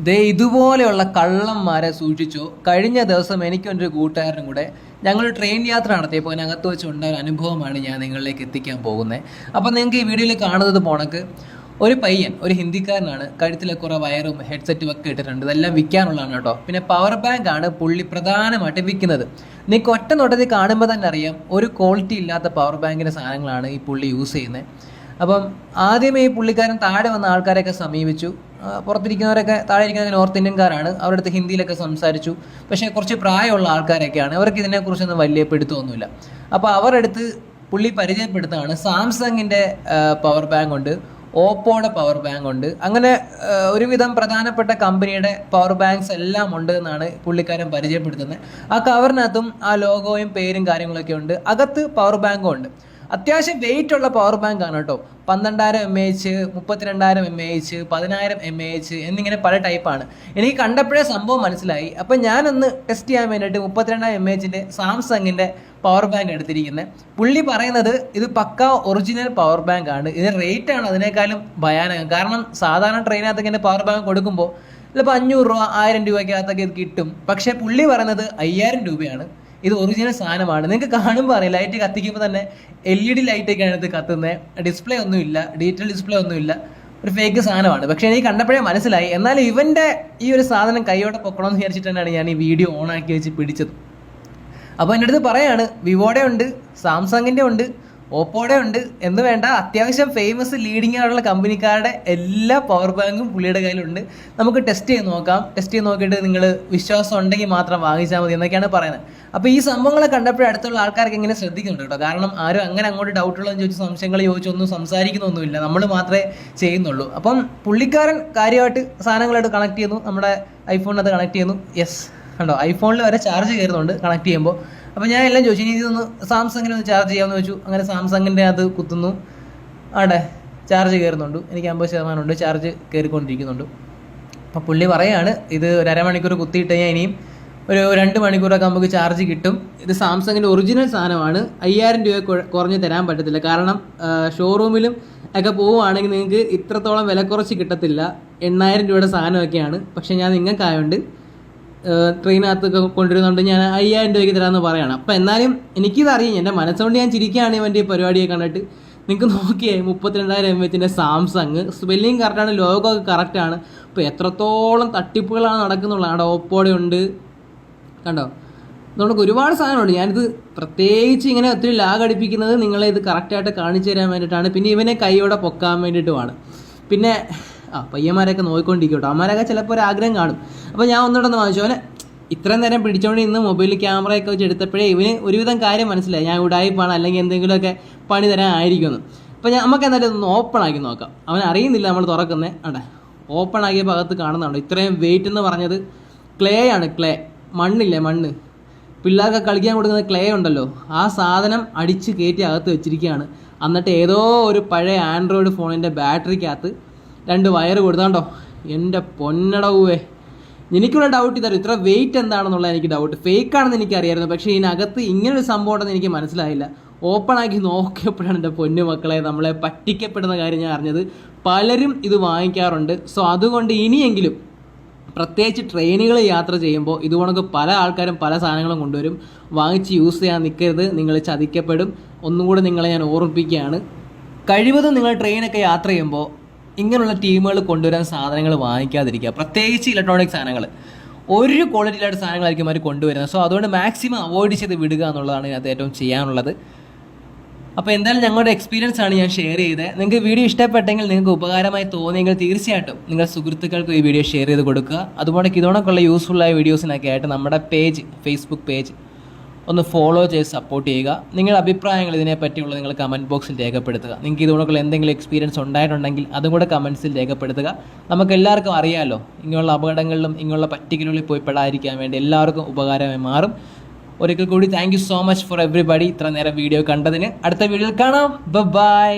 ദേ ഇതുപോലെയുള്ള കള്ളന്മാരെ സൂക്ഷിച്ചു. കഴിഞ്ഞ ദിവസം എനിക്കൊരു കൂട്ടുകാരനും കൂടെ ഞങ്ങൾ ട്രെയിൻ യാത്ര നടത്തിയപ്പോൾ അതിനകത്ത് വെച്ച് ഉണ്ടായ അനുഭവമാണ് ഞാൻ നിങ്ങളിലേക്ക് എത്തിക്കാൻ പോകുന്നത്. അപ്പം നിങ്ങൾക്ക് ഈ വീഡിയോയിൽ കാണുന്നത് പോണക്ക് ഒരു പയ്യൻ, ഒരു ഹിന്ദിക്കാരനാണ്, കഴുത്തിലെ കുറേ വയറും ഹെഡ്സെറ്റും ഒക്കെ ഇട്ടിട്ടുണ്ട്. ഇതെല്ലാം വിൽക്കാനുള്ളതാണ് കേട്ടോ. പിന്നെ പവർ ബാങ്ക് ആണ് പുള്ളി പ്രധാനമായിട്ട് വിൽക്കുന്നത്. നിങ്ങൾക്ക് ഒറ്റ നോട്ടത്തിൽ കാണുമ്പോൾ തന്നെ അറിയാം ഒരു ക്വാളിറ്റി ഇല്ലാത്ത പവർ ബാങ്കിൻ്റെ സാധനങ്ങളാണ് ഈ പുള്ളി യൂസ് ചെയ്യുന്നത്. അപ്പം ആദ്യമേ ഈ പുള്ളിക്കാരൻ താഴെ വന്ന ആൾക്കാരെയൊക്കെ സമീപിച്ചു. പുറത്തിരിക്കുന്നവരൊക്കെ താഴെ ഇരിക്കുന്ന നോർത്ത് ഇന്ത്യൻകാരാണ്. അവരുടെ അടുത്ത് ഹിന്ദിയിലൊക്കെ സംസാരിച്ചു. പക്ഷേ കുറച്ച് പ്രായമുള്ള ആൾക്കാരൊക്കെയാണ്. അവർക്ക് ഇതിനെക്കുറിച്ചൊന്നും വലിയ പിടുത്തമൊന്നുമില്ല. അപ്പോൾ അവരടുത്ത് പുള്ളി പരിചയപ്പെടുത്താണ് സാംസങ്ങിൻ്റെ പവർ ബാങ്ക് ഉണ്ട്, ഓപ്പോയുടെ പവർ ബാങ്ക് ഉണ്ട്, അങ്ങനെ ഒരുവിധം പ്രധാനപ്പെട്ട കമ്പനിയുടെ പവർ ബാങ്ക്സ് എല്ലാം ഉണ്ട് എന്നാണ് പുള്ളിക്കാരൻ പരിചയപ്പെടുത്തുന്നത്. ആ കവറിനകത്തും ആ ലോഗോയും പേരും കാര്യങ്ങളൊക്കെ ഉണ്ട്. അകത്ത് പവർ ബാങ്കും ഉണ്ട്. അത്യാവശ്യം വെയിറ്റ് ഉള്ള പവർ ബാങ്ക് ആണ് കേട്ടോ. 12,000 mAh, 32,000 mAh, 10,000 mAh എന്നിങ്ങനെ പല ടൈപ്പാണ്. എനിക്ക് കണ്ടപ്പോഴേ സംഭവം മനസ്സിലായി. അപ്പം ഞാനൊന്ന് ടെസ്റ്റ് ചെയ്യാൻ വേണ്ടിയിട്ട് 32,000 mAh സാംസങ്ങിൻ്റെ പവർ ബാങ്ക് എടുത്തിരിക്കുന്നത്. പുള്ളി പറയുന്നത് ഇത് പക്ക ഒറിജിനൽ പവർ ബാങ്ക് ആണ്. ഇതിന് റേറ്റാണ് അതിനേക്കാളും ഭയാനകം. കാരണം സാധാരണ ട്രെയിനകത്തൊക്കെ എൻ്റെ പവർ ബാങ്ക് കൊടുക്കുമ്പോൾ ചിലപ്പോൾ 500 രൂപ 1000 രൂപയ്ക്കകത്തൊക്കെ ഇത് കിട്ടും. പക്ഷേ പുള്ളി പറയുന്നത് 5000 രൂപയാണ്. ഇത് ഒറിജിനൽ സാധനമാണ്. നിങ്ങൾക്ക് കാണുമ്പോൾ അറിയാം, ലൈറ്റ് കത്തിക്കുമ്പോൾ തന്നെ LED ലൈറ്റൊക്കെയാണ് ഇത് കത്തുന്നത്. ഡിസ്പ്ലേ ഒന്നുമില്ല, ഡീറ്റെയിൽ ഡിസ്പ്ലേ ഒന്നുമില്ല, ഒരു ഫേക്ക് സാധനമാണ്. പക്ഷേ എനിക്ക് കണ്ടപ്പോഴേ മനസ്സിലായി. എന്നാൽ ഇവൻ്റെ ഈ ഒരു സാധനം കൈയോടെ പൊക്കണമെന്ന് വിചാരിച്ചിട്ട് തന്നെയാണ് ഞാൻ ഈ വീഡിയോ ഓണാക്കി വെച്ച് പിടിച്ചത്. അപ്പോൾ എൻ്റെ അടുത്ത് പറയാണ് വിവോയുടെ ഉണ്ട്, സാംസങ്ങിൻ്റെ ഉണ്ട്, ഓപ്പോയുടെ ഉണ്ട് എന്ന് വേണ്ട, അത്യാവശ്യം ഫേമസ് ലീഡിങ് ആയിട്ടുള്ള കമ്പനിക്കാരുടെ എല്ലാ പവർ ബാങ്കും പുള്ളിയുടെ കയ്യിലുണ്ട്. നമുക്ക് ടെസ്റ്റ് ചെയ്ത് നോക്കാം. ടെസ്റ്റ് ചെയ്ത് നോക്കിയിട്ട് നിങ്ങൾ വിശ്വാസം ഉണ്ടെങ്കിൽ മാത്രം വാങ്ങിച്ചാൽ മതി എന്നൊക്കെയാണ് പറയുന്നത്. അപ്പോൾ ഈ സംഭവങ്ങളെ കണ്ടപ്പോഴും അടുത്തുള്ള ആൾക്കാർക്ക് ഇങ്ങനെ ശ്രദ്ധിക്കുന്നുണ്ട് കേട്ടോ. കാരണം ആരും അങ്ങനെ അങ്ങോട്ട് ഡൗട്ടുള്ളതെന്ന് ചോദിച്ച് സംശയങ്ങൾ ചോദിച്ചൊന്നും സംസാരിക്കുന്നൊന്നുമില്ല. നമ്മൾ മാത്രമേ ചെയ്യുന്നുള്ളൂ. അപ്പം പുള്ളിക്കാരൻ കാര്യമായിട്ട് സാധനങ്ങളായിട്ട് കണക്ട് ചെയ്യുന്നു, നമ്മുടെ ഐഫോണിനകത്ത് കണക്ട് ചെയ്യുന്നു. യെസ് കണ്ടോ, ഐഫോണിൽ വരെ ചാർജ് കയറുന്നുണ്ട് കണക്ട് ചെയ്യുമ്പോൾ. അപ്പോൾ ഞാൻ എല്ലാം ചോദിച്ചു, ഇനി ഇതൊന്ന് സാംസങ്ങിന് ഒന്ന് ചാർജ് ചെയ്യാമെന്ന് ചോദിച്ചു. അങ്ങനെ സാംസങ്ങിൻ്റെ അത് കുത്തുന്നു, ആടെ ചാർജ് കയറുന്നുണ്ട്. എനിക്ക് 50% ഉണ്ട്, ചാർജ് കയറിക്കൊണ്ടിരിക്കുന്നുണ്ട്. അപ്പോൾ പുള്ളി പറയാണ് ഇത് ഒരു അരമണിക്കൂർ കുത്തിയിട്ട് കഴിഞ്ഞാൽ ഇനിയും ഒരു 2 മണിക്കൂറൊക്കെ നമുക്ക് ചാർജ് കിട്ടും. ഇത് സാംസങ്ങിൻ്റെ ഒറിജിനൽ സാധനമാണ്. 5000 രൂപ കുറഞ്ഞ് തരാൻ പറ്റത്തില്ല. കാരണം ഷോറൂമിലും ഒക്കെ പോവുകയാണെങ്കിൽ നിങ്ങൾക്ക് ഇത്രത്തോളം വില കുറച്ച് കിട്ടത്തില്ല. 8000 രൂപയുടെ സാധനമൊക്കെയാണ്. പക്ഷേ ഞാൻ നിങ്ങൾക്കായതുകൊണ്ട് ട്രെയിനകത്തൊക്കെ കൊണ്ടുവരുന്നുണ്ട്, ഞാൻ 5000 രൂപയ്ക്ക് തരാമെന്ന് പറയണം. അപ്പം എന്നാലും എനിക്കിതറിയാം, എൻ്റെ മനസ്സുകൊണ്ട് ഞാൻ ചിരിക്കുകയാണ് ഇവൻ്റെ ഈ പരിപാടിയെ കണ്ടിട്ട്. നിങ്ങൾക്ക് നോക്കിയേ 32,000 mAh സാംസങ്, സ്പെല്ലിങ് കറക്റ്റാണ്, ലോഗോ ഒക്കെ കറക്റ്റാണ്. അപ്പോൾ എത്രത്തോളം തട്ടിപ്പുകളാണ് നടക്കുന്നുള്ളത്. അവിടെ ഓപ്പോടെ ഉണ്ട് കണ്ടോ. നമുക്ക് ഒരുപാട് സാധനമുണ്ട്. ഞാനിത് പ്രത്യേകിച്ച് ഇങ്ങനെ ഒത്തിരി ലാഗ് അടിപ്പിക്കുന്നത് നിങ്ങളെ ഇത് കറക്റ്റായിട്ട് കാണിച്ചു തരാൻ വേണ്ടിയിട്ടാണ്. പിന്നെ ഇവനെ കൈയോടെ പൊക്കാൻ വേണ്ടിയിട്ടുമാണ്. പിന്നെ പയ്യന്മാരൊക്കെ നോക്കിക്കൊണ്ടിരിക്കട്ടോ, അമ്മമാരൊക്കെ ചിലപ്പോൾ ഒരു ആഗ്രഹം കാണും. അപ്പോൾ ഞാൻ ഒന്നുകൂടെ ഒന്ന് വാങ്ങിച്ചു. അവനെ ഇത്രയും നേരം പിടിച്ചോണ്ട് ഇന്ന് മൊബൈലിൽ ക്യാമറയൊക്കെ വെച്ച് എടുത്തപ്പോഴേ ഇവന് ഒരുവിധം കാര്യം മനസ്സിലായി, ഞാൻ ഉടായിപ്പാണ് അല്ലെങ്കിൽ എന്തെങ്കിലുമൊക്കെ പണി തരാൻ ആയിരിക്കുമെന്ന്. അപ്പോൾ നമുക്ക് എന്തായാലും ഒന്ന് ഓപ്പൺ ആക്കി നോക്കാം. അവൻ അറിയുന്നില്ല നമ്മൾ തുറക്കുന്നത്. അവിടെ ഓപ്പൺ ആക്കിയപ്പോൾ അകത്ത് കാണുന്നുണ്ടോ, ഇത്രയും വെയിറ്റ് എന്ന് പറഞ്ഞത് ക്ലേ ആണ്. ക്ലേ, മണ്ണില്ലേ, മണ്ണ് പിള്ളേർക്ക് കളിക്കാൻ കൊടുക്കുന്ന ക്ലേ ഉണ്ടല്ലോ, ആ സാധനം അടിച്ച് കയറ്റി അകത്ത് വെച്ചിരിക്കുകയാണ്. എന്നിട്ട് ഏതോ ഒരു പഴയ ആൻഡ്രോയിഡ് ഫോണിൻ്റെ ബാറ്ററിക്കകത്ത് 2 വയർ കൊടുത്താണ്ടോ. എൻ്റെ പൊന്നടവുവേ, എനിക്കുള്ള ഡൗട്ട് ഇതായിരുന്നു, ഇത്ര വെയിറ്റ് എന്താണെന്നുള്ള എനിക്ക് ഡൗട്ട്. ഫേക്കാണെന്ന് എനിക്കറിയായിരുന്നു, പക്ഷേ ഇതിനകത്ത് ഇങ്ങനൊരു സംഭവം ഉണ്ടെന്ന് എനിക്ക് മനസ്സിലായില്ല. ഓപ്പൺ ആക്കി നോക്കിയപ്പോഴാണ് എൻ്റെ പൊന്നു മക്കളെ നമ്മളെ പറ്റിക്കപ്പെടുന്ന കാര്യം ഞാൻ അറിഞ്ഞത്. പലരും ഇത് വാങ്ങിക്കാറുണ്ട്. സോ അതുകൊണ്ട് ഇനിയെങ്കിലും പ്രത്യേകിച്ച് ട്രെയിനുകൾ യാത്ര ചെയ്യുമ്പോൾ ഇതുകൊണ്ടൊക്കെ പല ആൾക്കാരും പല സാധനങ്ങളും കൊണ്ടുവരും. വാങ്ങിച്ച് യൂസ് ചെയ്യാൻ നിൽക്കരുത്, നിങ്ങൾ ചതിക്കപ്പെടും. ഒന്നും കൂടെ നിങ്ങളെ ഞാൻ ഓർമ്മിപ്പിക്കുകയാണ്. കഴിവതും നിങ്ങൾ ട്രെയിനൊക്കെ യാത്ര ചെയ്യുമ്പോൾ ഇങ്ങനെയുള്ള ടീമുകൾ കൊണ്ടുവരാൻ സാധനങ്ങൾ വാങ്ങിക്കാതിരിക്കുക. പ്രത്യേകിച്ച് ഇലക്ട്രോണിക് സാധനങ്ങൾ ഒരു ക്വാളിറ്റിയിലായിട്ട് സാധനങ്ങളായിരിക്കും അവർ കൊണ്ടുവരുന്നത്. സോ അതുകൊണ്ട് മാക്സിമം അവോയ്ഡ് ചെയ്ത് വിടുക എന്നുള്ളതാണ് ഇതിനകത്ത് ഏറ്റവും ചെയ്യാനുള്ളത്. അപ്പോൾ എന്തായാലും ഞങ്ങളുടെ എക്സ്പീരിയൻസ് ആണ് ഞാൻ ഷെയർ ചെയ്തത്. നിങ്ങൾക്ക് വീഡിയോ ഇഷ്ടപ്പെട്ടെങ്കിൽ, നിങ്ങൾക്ക് ഉപകാരമായി തോന്നിയെങ്കിൽ തീർച്ചയായിട്ടും നിങ്ങളുടെ സുഹൃത്തുക്കൾക്ക് ഈ വീഡിയോ ഷെയർ ചെയ്ത് കൊടുക്കുക. അതുപോലെ ഇതോടൊക്കെയുള്ള യൂസ്ഫുള്ളായ വീഡിയോസിനൊക്കെ ആയിട്ട് നമ്മുടെ പേജ്, ഫേസ്ബുക്ക് പേജ് ഒന്ന് ഫോളോ ചെയ്ത് സപ്പോർട്ട് ചെയ്യുക. നിങ്ങളുടെ അഭിപ്രായങ്ങൾ ഇതിനെപ്പറ്റിയുള്ള നിങ്ങൾ കമൻറ്റ് ബോക്സിൽ രേഖപ്പെടുത്തുക. നിങ്ങൾക്ക് ഇതുകൊണ്ടുള്ള എന്തെങ്കിലും എക്സ്പീരിയൻസ് ഉണ്ടായിട്ടുണ്ടെങ്കിൽ അതും കൂടെ കമൻസിൽ രേഖപ്പെടുത്തുക. നമുക്ക് എല്ലാവർക്കും അറിയാമല്ലോ, ഇങ്ങനെയുള്ള അപകടങ്ങളിലും ഇങ്ങനെയുള്ള പറ്റിക്കലുകളിൽ പോയി പെടാതിരിക്കാൻ വേണ്ടി എല്ലാവർക്കും ഉപകാരമായി മാറും. ഒരിക്കൽ കൂടി thank you so much for everybody ഇത്ര നേരം വീഡിയോ കണ്ടതിന്. അടുത്ത വീഡിയോയിൽ കാണാം. ബൈ.